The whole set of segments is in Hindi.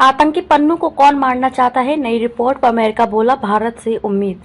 आतंकी पन्नू को कौन मारना चाहता है, नई रिपोर्ट पर अमेरिका बोला भारत से उम्मीद।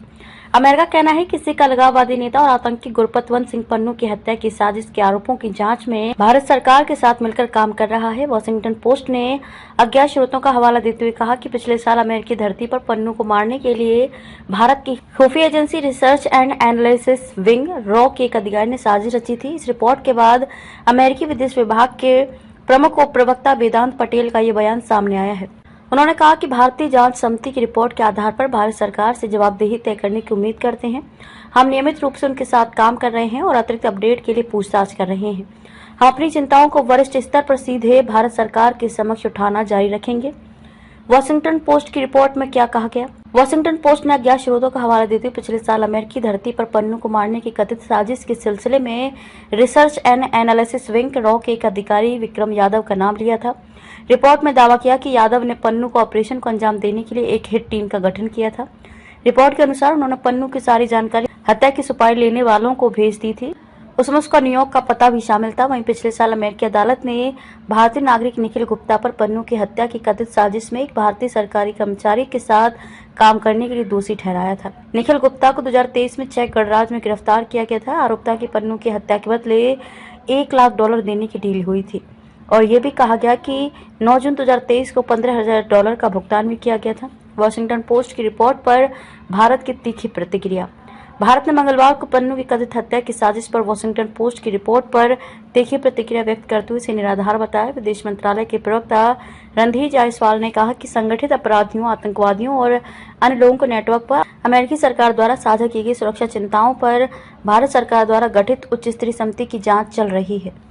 अमेरिका का कहना है कि सिख अलगाववादी नेता और आतंकी गुरपतवंत सिंह पन्नू की हत्या की साजिश के आरोपों की जांच में भारत सरकार के साथ मिलकर काम कर रहा है। वॉशिंगटन पोस्ट ने अज्ञात स्रोतों का हवाला देते हुए कहा कि पिछले साल अमेरिकी धरती पर पन्नू को मारने के लिए भारत की खुफिया agency research and analysis wing raw के एक अधिकारी ने साजिश रची थी। इस रिपोर्ट के बाद अमेरिकी विदेश विभाग के प्रमुख उप प्रवक्ता वेदांत पटेल का ये बयान सामने आया है। उन्होंने कहा कि भारतीय जांच समिति की रिपोर्ट के आधार पर भारत सरकार से जवाबदेही तय करने की उम्मीद करते हैं। हम नियमित रूप से उनके साथ काम कर रहे हैं और अतिरिक्त अपडेट के लिए पूछताछ कर रहे हैं। हम अपनी चिंताओं को वरिष्ठ स्तर पर सीधे भारत सरकार के समक्ष उठाना जारी रखेंगे। वॉशिंगटन पोस्ट की रिपोर्ट में क्या कहा गया? वॉशिंगटन पोस्ट ने अज्ञात स्रोतों का हवाला देते हुए पिछले साल अमेरिकी धरती पर पन्नू को मारने की कथित साजिश के सिलसिले में research and analysis wing raw के एक अधिकारी विक्रम यादव का नाम लिया था। रिपोर्ट में दावा किया कि यादव ने पन्नू को ऑपरेशन को अंजाम देने के लिए एक हिट टीम का गठन किया था। रिपोर्ट के अनुसार उन्होंने पन्नू की सारी जानकारी हत्या की सुपारी लेने वालों को भेज दी थी। उसमें उसका न्यूयॉर्क का पता भी शामिल था। वहीं पिछले साल अमेरिकी अदालत ने भारतीय नागरिक निखिल गुप्ता पर पन्नू की हत्या की कथित साजिश में एक भारतीय सरकारी कर्मचारी के साथ काम करने के लिए दोषी ठहराया था। निखिल गुप्ता को 2023 में चेक गणराज्य में गिरफ्तार किया गया था। आरोप था कि पन्नू की हत्या के बदले $1 लाख देने की डील हुई थी और ये भी कहा गया कि 9 जून 2023 को $15,000 का भुगतान भी किया गया था। वॉशिंगटन पोस्ट की रिपोर्ट पर भारत की तीखी प्रतिक्रिया। भारत ने मंगलवार को पन्नू की कथित हत्या की साजिश पर वॉशिंगटन पोस्ट की रिपोर्ट पर तीखी प्रतिक्रिया व्यक्त करते हुए इसे निराधार बताया। विदेश मंत्रालय के प्रवक्ता रणधीर जायसवाल ने कहा कि संगठित अपराधियों, आतंकवादियों और अन्य लोगों के नेटवर्क पर अमेरिकी सरकार द्वारा साझा की गई सुरक्षा चिंताओं पर भारत सरकार द्वारा गठित उच्च स्तरीय समिति की जांच चल रही है।